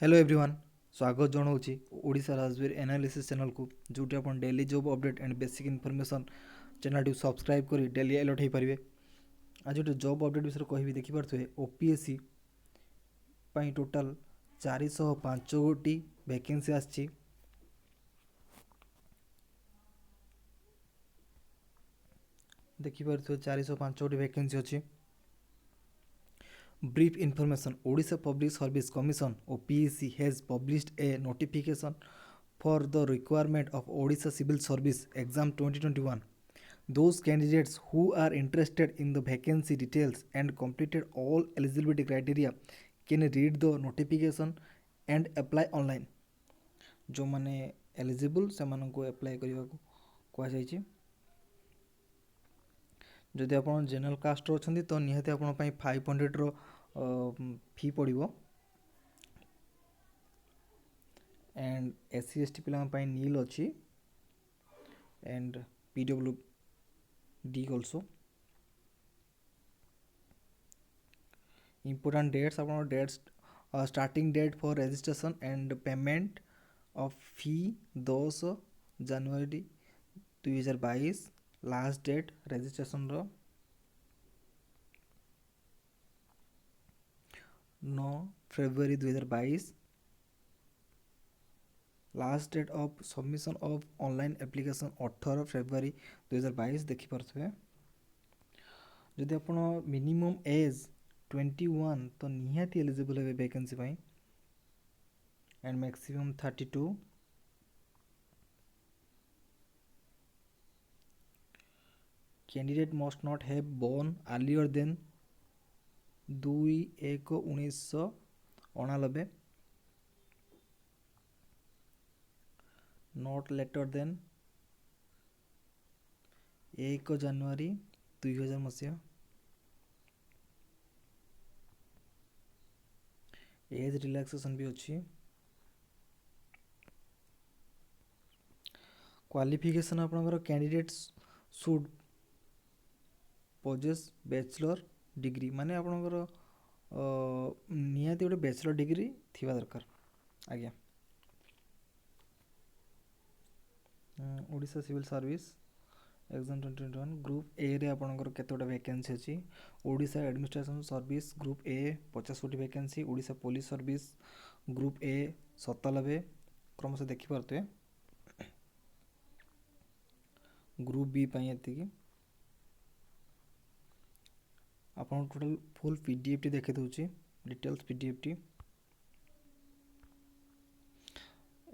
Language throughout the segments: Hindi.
हेलो एवरीवन स्वागत जनाऊँगी ओडिशा राजवीर एनालिसिस चैनल को जोटी आप daily job update and basic information channel T subscribe करी डेली अलर्ट हो पारे। आज गोटे जॉब अपडेट विषय कहि देखिपे ओपीएससी टोटाल 405 गोटी वैकेंसी आसी। देखिपे 405 गोटी वैकेंसी अच्छी। Brief information Odisha Public Service Commission OPSC has published a notification for the requirement of Odisha Civil Service Exam 2021. Those candidates who are interested in the vacancy details and completed all eligibility criteria can read the notification and apply online. जो माने एलिजिबल से अप्लाई करने को कहुई। जदि आप जनरल कास्ट अच्छा तो निहाती आप 500 फी पड़ो एंड एससी एसटी पिला नील अच्छी and PW D also. Important dates आप dates starting date for registration and payment of fee 10 January 2022। Last date registration 9 February 2022। Last date of submission of online application 18 February 2022। देखिपे जदि आप मिनिमम एज 21 तो निहाती एलिजिबल है vacancy and maximum 32। Candidate must not have born earlier than 2/1/1989, not later than 1 January 2000 मसीहा। एज रिलैक्सेशन भी अच्छी। क्वालिफिकेशन आपनकर candidates should possess bachelor degree माने आपनकर निहाती गोटे बैचलर डिग्री थिबा दरकार। आज्ञा Odisha civil service exam 2021 group A रे आपनकर केतोटा वैकेंसी अछि। Odisha administration service group A 50 गोटी vacancy. Odisha police service group A 97 क्रमशः देखि पारते। ग्रुप बी पई एतिकी आपन टोटल फुल पीडीएफ टी देखि दउची डिटेल्स पीडीएफ टी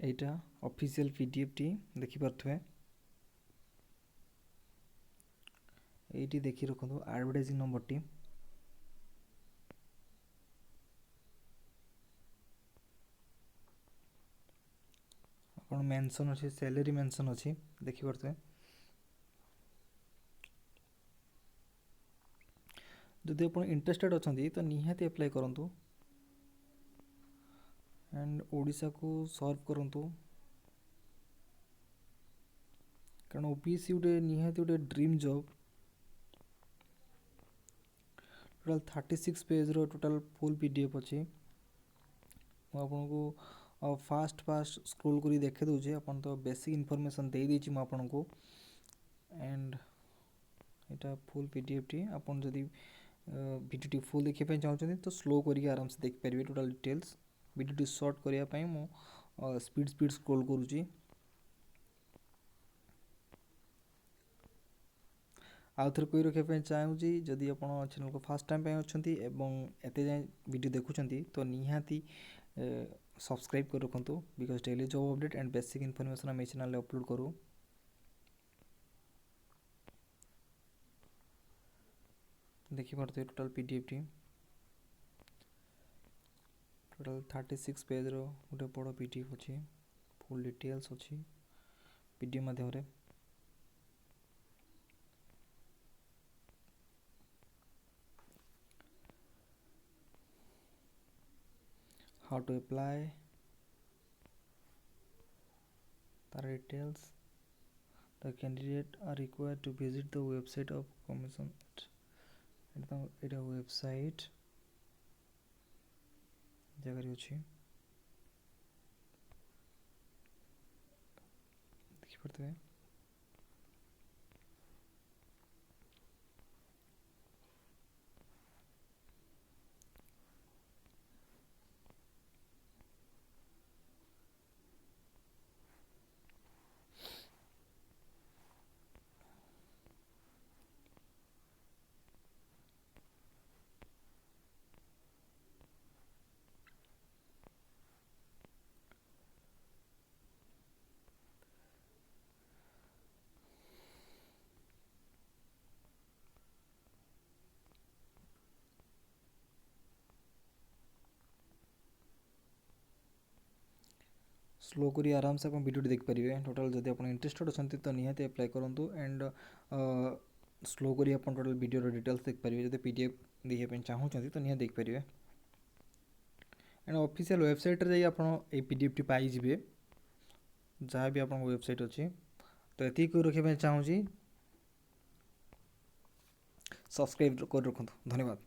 एटा ऑफिशियल पीडीएफ टी देखि पारथवे। एटी देखि रखंतु एडवर्टाइजिंग नंबर टी आपन मेंशन अछि सैलरी मेंशन अछि देखि पारथवे। जदि आप इंटरेस्टेड अच्छा तो निहाती अप्लाई करूँ एंड ओडिशा को सर्व करूँ कारण ओपीएससी गोटे निहाती गोटे ड्रीम जॉब। टोटाल 36 पेज रो टोटाल फुल पीडीएफ अच्छी। आपको फास्ट स्क्रोल करी देखे दूचे आपन तो बेसिक इनफॉरमेशन दे दीची मैं आपको and Etah full PDF T आपन जदी वीडियो टी फुल देखिया पे चाहउछन तो स्लो करी आराम से देख परिबे टोटल डिटेल्स। वीडियो टी शॉर्ट करिया पई मो स्पीड स्क्रोल करूची। आउ थर कोई रखिया पे चाहूची जदी आपण चैनल को फर्स्ट टाइम पे अछंती एवं एते जाय वीडियो देखुचंती तो निहाती सब्सक्राइब कर रखंतु because daily job update and basic information हम चैनल रे अपलोड करू। देखि पारते टोटल पीडीएफ टी टोटल 36 पेज रो गोटे बड़ पीडीएफ अछि। फुल डिटेल्स अछि पीडीएफ माध्यम रे। How to apply the details. The candidate are required to visit the website of commission. এটা ওয়েবসাইট জায়গায় ଅଛି ଦେଖିପାରୁଥିବେ। स्लो करी आराम से आप वीडियो देखिपारे टोटाल जब आप इंटरेस्टेड अच्छा तो निहाती अप्लाई करूँ एंड स्लो करी आप टोटाल वीडियो डिटेल्स देखिपारे जब पीडीएफ देखा चाहूँगी तो निहाती देखिपारे एंड ऑफिशियल वेबसाइट रे आप पीडीएफ टी पाइबे जहाँ भी आप वेबसाइट अच्छी तो ये रखा चाहूँगी सब्सक्राइब कर रखु धन्यवाद।